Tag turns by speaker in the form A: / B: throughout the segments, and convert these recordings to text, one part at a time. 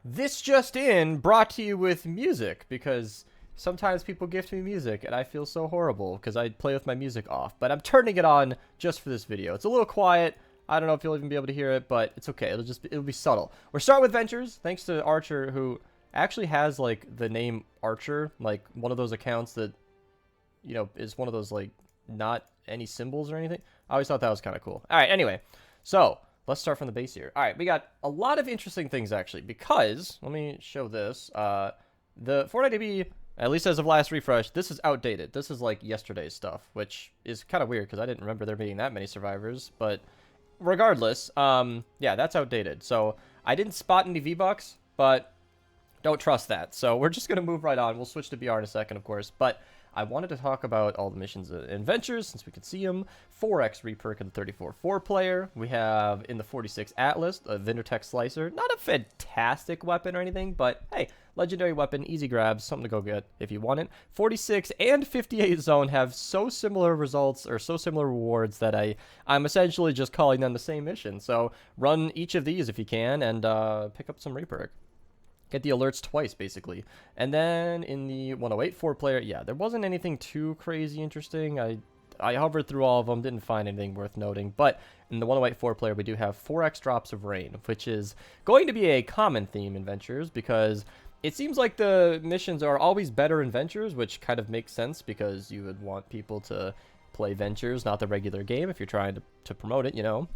A: This just in, brought to you with music, because sometimes people gift me music and I feel so horrible because I play with my music off, but I'm turning it on just for this video. It's a little quiet. I don't know if you'll even be able to hear it, but it's okay. It'll be subtle. We're starting with Ventures, thanks to Archer, who actually has like the name Archer, like one of those accounts that, you know, is one of those like not any symbols or anything. I always thought that was kind of cool. All right, anyway, so let's start from the base here. All right, we got a lot of interesting things actually, because let me show this. The Fortnite DB, at least as of last refresh, this is outdated. This is like yesterday's stuff, which is kind of weird because I didn't remember there being that many survivors. But regardless, yeah, that's outdated. So I didn't spot any V-Bucks, but don't trust that. So we're just gonna move right on. We'll switch to BR in a second, of course, but I wanted to talk about all the missions and ventures since we can see them. 4x reperk in the 34-4 player. We have in the 46 Atlas, a Vindertech Slicer. Not a fantastic weapon or anything, but hey, legendary weapon, easy grabs, something to go get if you want it. 46 and 58 Zone have so similar results or so similar rewards that I'm essentially just calling them the same mission. So run each of these if you can and pick up some reperk. Get the alerts twice, basically. And then in the 108 4-player, yeah, there wasn't anything too crazy interesting. I hovered through all of them, didn't find anything worth noting. But in the 108 4-player, we do have 4x drops of rain, which is going to be a common theme in Ventures, because it seems like the missions are always better in Ventures, which kind of makes sense, because you would want people to play Ventures, not the regular game, if you're trying to promote it, you know.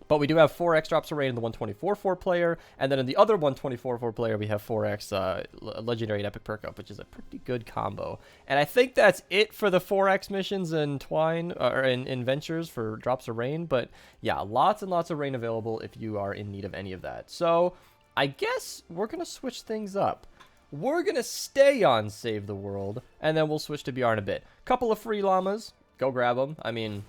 A: But we do have 4x drops of rain in the 124 4-player, and then in the other 124 4-player, we have 4x legendary and epic perk up, which is a pretty good combo. And I think that's it for the 4x missions in Twine, or in Ventures for drops of rain. But yeah, lots and lots of rain available if you are in need of any of that. So I guess we're going to switch things up. We're going to stay on Save the World, and then we'll switch to BR in a bit. Couple of free llamas. Go grab them. I mean,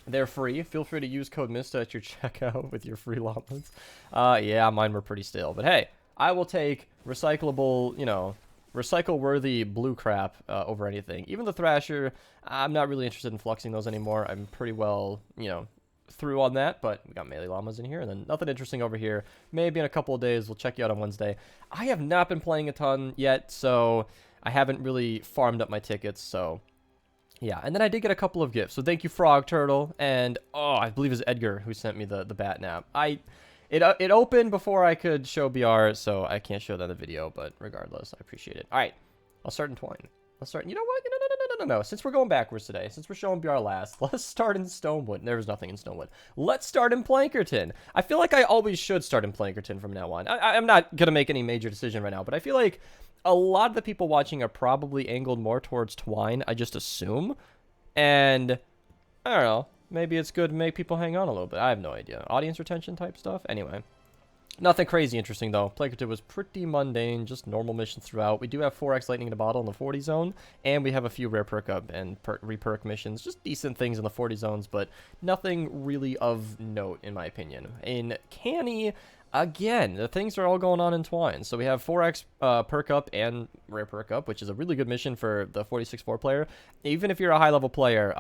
A: they're free. Feel free to use code Mista at your checkout with your free llamas. Yeah, mine were pretty stale. But hey, I will take recyclable, you know, recycle-worthy blue crap over anything. Even the Thrasher, I'm not really interested in fluxing those anymore. I'm pretty well, you know, through on that. But we got melee llamas in here, and then nothing interesting over here. Maybe in a couple of days, we'll check you out on Wednesday. I have not been playing a ton yet, so I haven't really farmed up my tickets, so yeah, and then I did get a couple of gifts. So thank you, Frog Turtle, and oh, I believe it's Edgar who sent me the bat nap. It opened before I could show BR, so I can't show that in the video, but regardless, I appreciate it. All right, I'll start in Twine. Let's start. You know what? No. Since we're going backwards today, since we're showing BR last, let's start in Stonewood. There was nothing in Stonewood. Let's start in Plankerton. I feel like I always should start in Plankerton from now on. I'm not gonna make any major decision right now, but I feel like a lot of the people watching are probably angled more towards Twine, I just assume. And I don't know, maybe it's good to make people hang on a little bit. I have no idea. Audience retention type stuff? Anyway. Nothing crazy interesting, though. Plankerton was pretty mundane, just normal missions throughout. We do have 4x Lightning in a Bottle in the 40 zone, and we have a few rare perk up and reperk missions. Just decent things in the 40 zones, but nothing really of note, in my opinion. In Canny, again, the things are all going on in Twine. So we have 4x perk up and rare perk up, which is a really good mission for the 46 4-player. Even if you're a high-level player,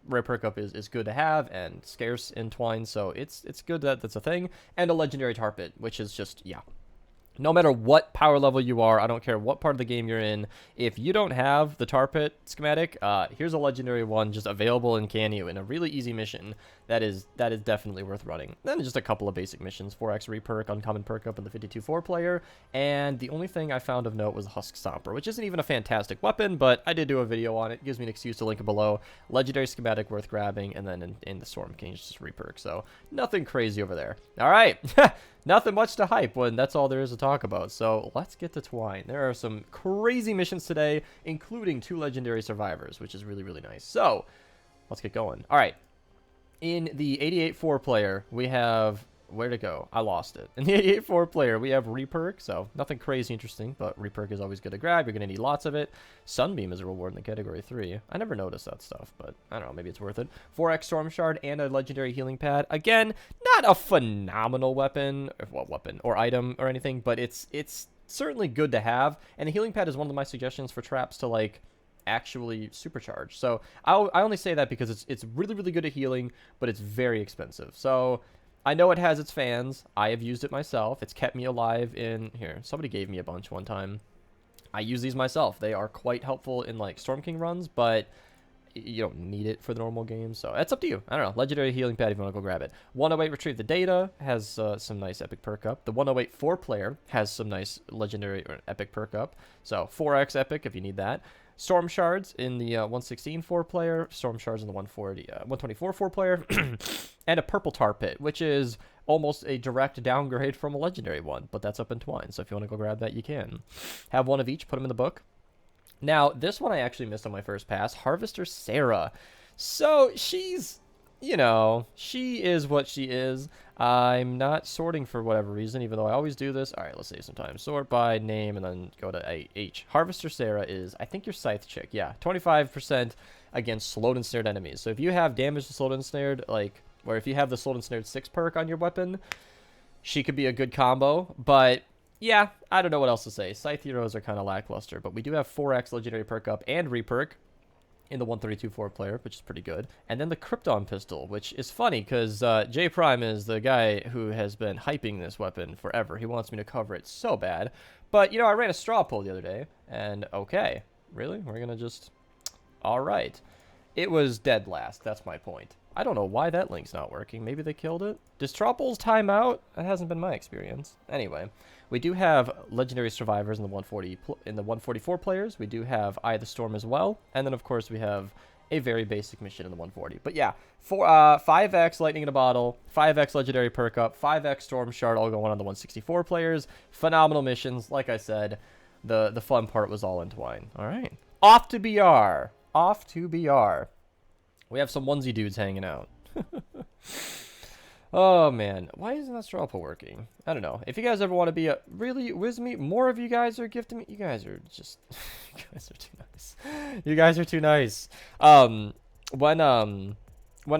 A: rare perk up is good to have and scarce in Twine, so it's good that that's a thing. And a legendary tar pit, which is just, yeah, no matter what power level you are, I don't care what part of the game you're in, if you don't have the tar pit schematic, here's a legendary one just available in Canyon in a really easy mission that is definitely worth running. Then just a couple of basic missions: 4x reperk, uncommon perk up in the 52 4-player, and the only thing I found of note was a Husk Stomper, which isn't even a fantastic weapon, but I did do a video on it. Gives me an excuse to link it below. Legendary schematic worth grabbing, and then in the Storm King just reperk, so nothing crazy over there. All right. Nothing much to hype when that's all there is to talk about. So let's get to Twine. There are some crazy missions today, including 2 legendary survivors, which is really, really nice. So let's get going. All right. In the 88 4-player, we have... Where'd it go? I lost it. In the 88 4-player, we have reperk, so nothing crazy interesting, but reperk is always good to grab. You're going to need lots of it. Sunbeam is a reward in the category 3. I never noticed that stuff, but I don't know, maybe it's worth it. 4x Storm Shard and a legendary healing pad. Again, not a phenomenal weapon, or item or anything, but it's certainly good to have, and the healing pad is one of my suggestions for traps to, like, actually supercharge. So I only say that because it's really, really good at healing, but it's very expensive. So I know it has its fans. I have used it myself. It's kept me alive in... Here, somebody gave me a bunch one time. I use these myself. They are quite helpful in, like, Storm King runs, but you don't need it for the normal game, so it's up to you. I don't know. Legendary healing pad if you want to go grab it. 108 retrieve the data has some nice epic perk up. The 108 4-player has some nice legendary or epic perk up. So 4x epic if you need that. Storm shards in the 116 4-player. Storm shards in the 124 4-player. And a purple tar pit, which is almost a direct downgrade from a legendary one, but that's up in Twine. So if you want to go grab that, you can. Have one of each. Put them in the book. Now, this one I actually missed on my first pass. Harvester Sarah. So, she's, you know, she is what she is. I'm not sorting for whatever reason, even though I always do this. All right, let's save some time. Sort by name and then go to H. Harvester Sarah is, I think, your Scythe chick. Yeah, 25% against slowed and snared enemies. So, if you have damage to slowed and snared, like, or if you have the slowed and snared 6 perk on your weapon, she could be a good combo, but... yeah, I don't know what else to say. Scythe heroes are kind of lackluster, but we do have 4x legendary perk up and reperk in the 132 4-player, which is pretty good. And then the Krypton pistol, which is funny because J Prime is the guy who has been hyping this weapon forever. He wants me to cover it so bad. But, you know, I ran a straw poll the other day, and okay, really? We're going to just... all right. It was dead last, that's my point. I don't know why that link's not working. Maybe they killed it? Does straw polls time out? That hasn't been my experience. Anyway, we do have legendary survivors in the 144 players. We do have Eye of the Storm as well, and then of course we have a very basic mission in the 140. But yeah, 5x lightning in a bottle, 5x legendary perk up, 5x storm shard all going on the 164 players. Phenomenal missions. Like I said, the fun part was all in Twine. All right, off to BR. Off to BR. We have some onesie dudes hanging out. Oh, man. Why isn't that straw poll working? I don't know. If you guys ever want to be a... really, with me, more of you guys are gifting me... you guys are just... you guys are too nice. You guys are too nice. When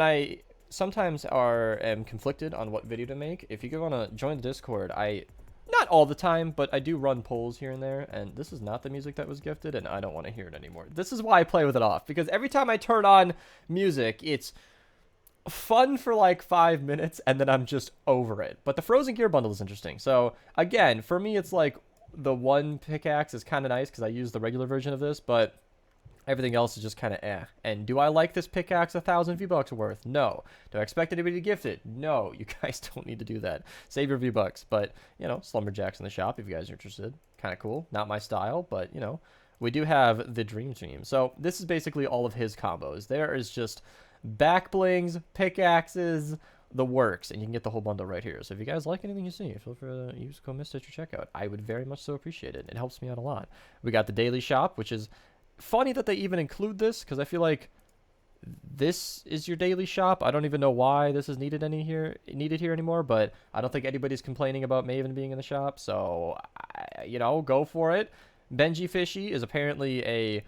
A: I sometimes am conflicted on what video to make, if you want to join the Discord, not all the time, but I do run polls here and there, and this is not the music that was gifted, and I don't want to hear it anymore. This is why I play with it off, because every time I turn on music, it's fun for like 5 minutes, and then I'm just over it. But the Frozen Gear bundle is interesting. So, again, for me, it's like the one pickaxe is kind of nice, because I use the regular version of this, but everything else is just kind of eh. And do I like this pickaxe 1,000 V-Bucks worth? No. Do I expect anybody to gift it? No. You guys don't need to do that. Save your V-Bucks. But, you know, Slumberjack's in the shop if you guys are interested. Kind of cool. Not my style, but, you know. We do have the Dream Team. So, this is basically all of his combos. There is just back blings, pickaxes, the works. And you can get the whole bundle right here. So, if you guys like anything you see, feel free to use code Mista at your checkout. I would very much so appreciate it. It helps me out a lot. We got the Daily Shop, which is... funny that they even include this, because I feel like this is your daily shop. I don't even know why this is needed here anymore, but I don't think anybody's complaining about Maven being in the shop, so, you know, go for it. Benji Fishy is apparently a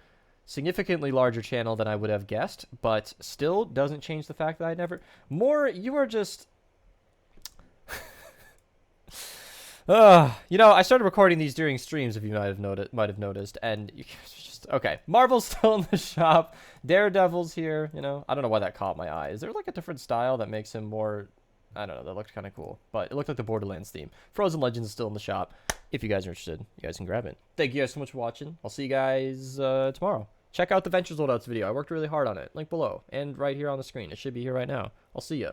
A: significantly larger channel than I would have guessed, but still doesn't change the fact that I never... you are just... you know, I started recording these during streams, if you might have noticed, and you just okay. Marvel's still in the shop. Daredevil's here. You know, I don't know why that caught my eye. Is there like a different style that makes him more? I don't know. That looked kind of cool, but it looked like the Borderlands theme. Frozen Legends is still in the shop. If you guys are interested, you guys can grab it. Thank you guys so much for watching. I'll see you guys tomorrow. Check out the Ventures Loadouts video. I worked really hard on it. Link below and right here on the screen. It should be here right now. I'll see ya.